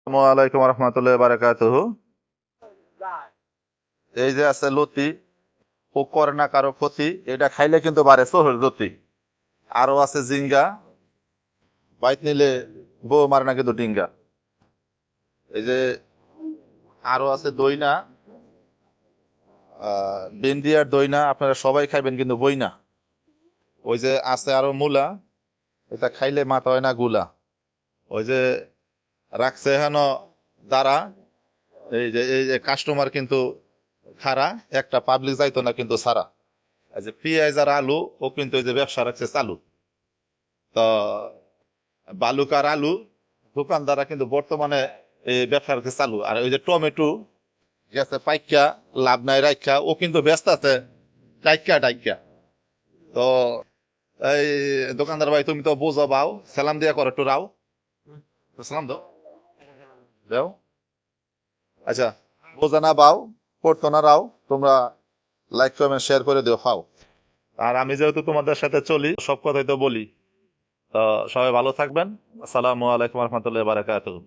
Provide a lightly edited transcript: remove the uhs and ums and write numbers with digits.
আসসালামু আলাইকুম রহমতুল্লাহ বারাকাতুহ। এই যে আছে লতি, ও করে না কারো ক্ষতি, এটা খাইলে কিন্তু বাড়ে শহর লতি। আরো আছে জিঙ্গা, বাইত নিলে বউ মারে না কিন্তু ডিঙ্গা। এই যে আরো আছে দইনা, ভেন্ডি আর দইনা আপনারা সবাই খাইবেন কিন্তু বই না। ওই যে আছে আরো মূলা, এটা খাইলে মাথা হয় না গুলা। ওই যে রাখছে এখানো দ্বারা, এই যে কাস্টমার কিন্তু খারা, একটা পাবলিক যাইতো না কিন্তু সারা। এই যে পেঁয়াজ আর আলু, ও কিন্তু এই যে ব্যবসা রাখছে চালু। তো বালুক আর আলু দোকানদাররা কিন্তু বর্তমানে এই ব্যবসা রাখছে চালু। আর ওই যে টমেটো গেছে পাইকা, লাভ নাই রাইখা, ও কিন্তু ব্যস্ত আছে টাইকা টাইকা। তো এই দোকানদার ভাই, তুমি তো বোঝো বাও, সালাম দিয়া করো একটু রাও, তো সালাম দাও দাও। আচ্ছা, বোঝা না বাও, করতো না রাও, তোমরা লাইক কমেন্ট শেয়ার করে দিও খাও। আর আমি যেহেতু তোমাদের সাথে চলি, সব কথাই তো বলি। তো সবাই ভালো থাকবেন। আসসালামু আলাইকুম রহমতুল্লাহ বারাকাতুহু।